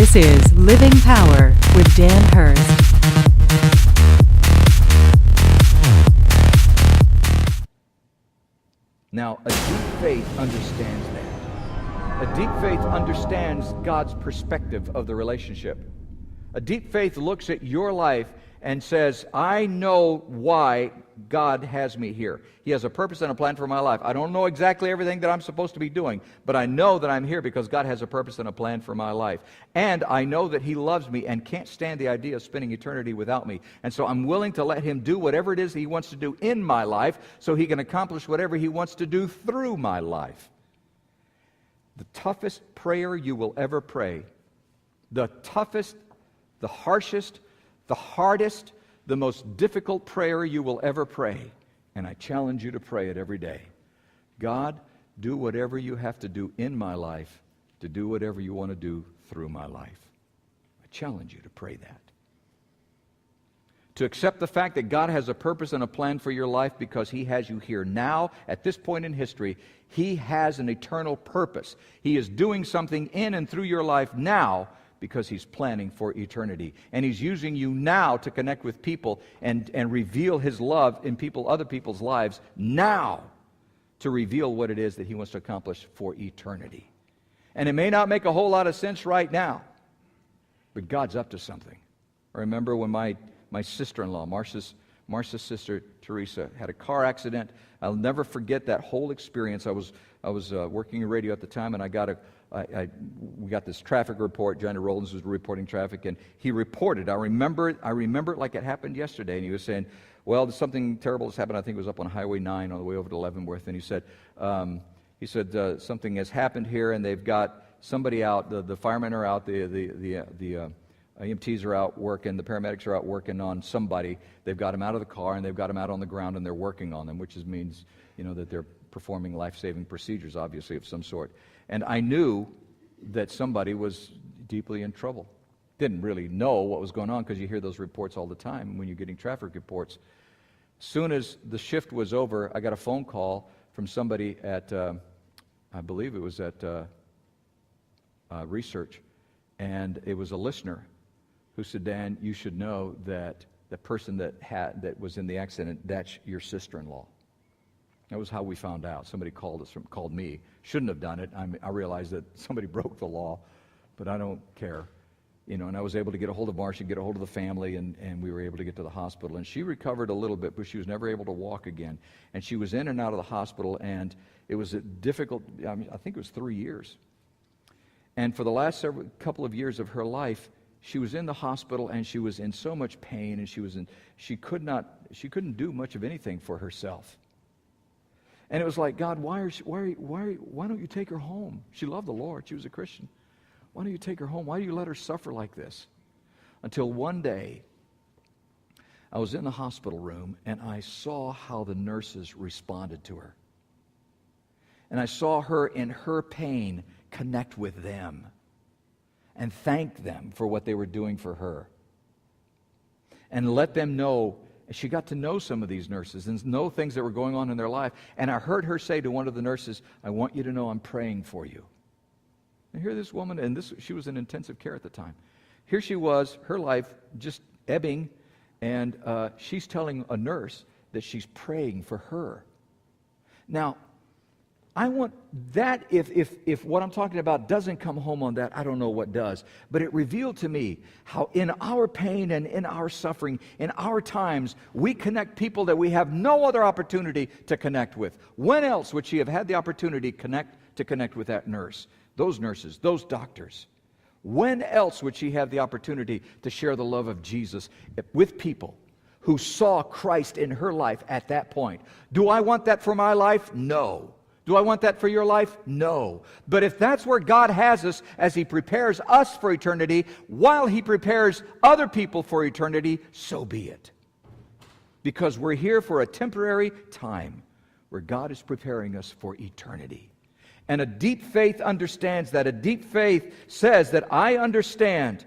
This is Living Power with Dan Hurst. Now, a deep faith understands that. A deep faith understands God's perspective of the relationship. A deep faith looks at your life and says, I know why God has me here. He has a purpose and a plan for my life. I don't know exactly everything that I'm supposed to be doing, but I know that I'm here because God has a purpose and a plan for my life. And I know that He loves me and can't stand the idea of spending eternity without me. And so I'm willing to let Him do whatever it is He wants to do in my life so He can accomplish whatever He wants to do through my life. The toughest prayer you will ever pray, the toughest, the harshest, the hardest, the most difficult prayer you will ever pray, and I challenge you to pray it every day. God, do whatever you have to do in my life to do whatever you want to do through my life. I challenge you to pray that. To accept the fact that God has a purpose and a plan for your life because He has you here now, at this point in history. He has an eternal purpose. He is doing something in and through your life now because He's planning for eternity. And He's using you now to connect with people and reveal His love in other people's lives now to reveal what it is that He wants to accomplish for eternity. And it may not make a whole lot of sense right now, but God's up to something. I remember when my sister-in-law, Marcia's sister, Teresa, had a car accident. I'll never forget that whole experience. I was working in radio at the time, and we got this traffic report. Johnny Rollins was reporting traffic, and he reported. I remember it like it happened yesterday. And he was saying, "Well, something terrible has happened. I think it was up on Highway 9 on the way over to Leavenworth." And he said, "Something has happened here, and they've got somebody out. The firemen are out. The EMTs are out working. The paramedics are out working on somebody. They've got them out of the car, and they've got them out on the ground, and they're working on them, which means, that they're performing life-saving procedures, obviously, of some sort." And I knew that somebody was deeply in trouble. Didn't really know what was going on because you hear those reports all the time when you're getting traffic reports. As soon as the shift was over, I got a phone call from somebody at, I believe it was at Research, and it was a listener who said, "Dan, you should know that the person that was in the accident, that's your sister-in-law." That was how we found out. Somebody called me. Shouldn't have done it. I realized that somebody broke the law, but I don't care. And I was able to get a hold of Marcia, get a hold of the family, and we were able to get to the hospital. And she recovered a little bit, but she was never able to walk again. And she was in and out of the hospital, and it was a difficult, I think it was 3 years. And for the last couple of years of her life, she was in the hospital, and she was in so much pain, and she couldn't do much of anything for herself. And it was like, God, why don't you take her home? She loved the Lord. She was a Christian. Why don't you take her home? Why do you let her suffer like this? Until one day, I was in the hospital room, and I saw how the nurses responded to her. And I saw her in her pain connect with them and thank them for what they were doing for her. And let them know. She got to know some of these nurses and know things that were going on in their life. And I heard her say to one of the nurses, "I want you to know I'm praying for you." And here this woman, she was in intensive care at the time. Here she was, her life just ebbing, and she's telling a nurse that she's praying for her. Now, I want that, if what I'm talking about doesn't come home on that, I don't know what does. But it revealed to me how in our pain and in our suffering, in our times, we connect people that we have no other opportunity to connect with. When else would she have had the opportunity to connect with that nurse, those nurses, those doctors? When else would she have the opportunity to share the love of Jesus with people who saw Christ in her life at that point? Do I want that for my life? No. Do I want that for your life? No. But if that's where God has us as He prepares us for eternity, while He prepares other people for eternity, so be it. Because we're here for a temporary time where God is preparing us for eternity. And a deep faith understands that. A deep faith says that I understand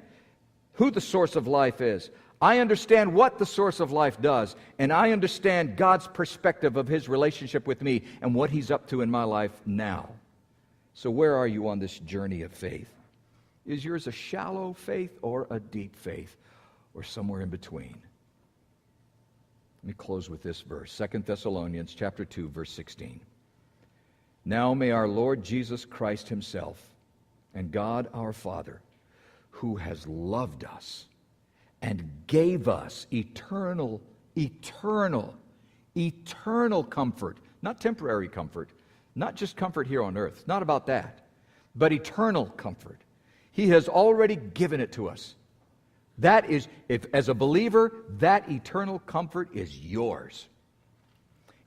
who the source of life is. I understand what the source of life does, and I understand God's perspective of His relationship with me and what He's up to in my life now. So where are you on this journey of faith? Is yours a shallow faith or a deep faith, or somewhere in between? Let me close with this verse, 2 Thessalonians chapter 2, verse 16. Now may our Lord Jesus Christ himself and God our Father, who has loved us and gave us eternal comfort, not temporary comfort, not just comfort here on earth, not about that, but eternal comfort. He has already given it to us. That is, if as a believer, that eternal comfort is yours.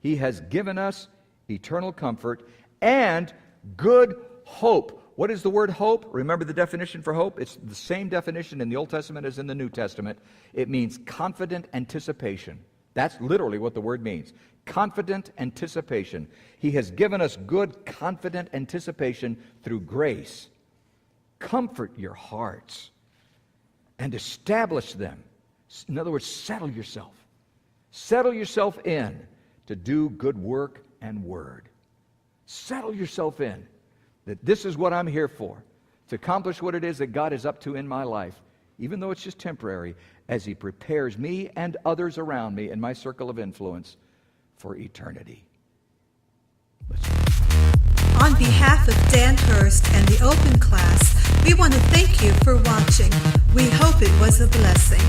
He has given us eternal comfort and good hope. What is the word hope? Remember the definition for hope? It's the same definition in the Old Testament as in the New Testament. It means confident anticipation. That's literally what the word means. Confident anticipation. He has given us good, confident anticipation through grace. Comfort your hearts and establish them. In other words, settle yourself. Settle yourself in to do good work and word. Settle yourself in that this is what I'm here for, to accomplish what it is that God is up to in my life, even though it's just temporary, as He prepares me and others around me in my circle of influence for eternity. On behalf of Dan Hurst and the Open Class, we want to thank you for watching. We hope it was a blessing.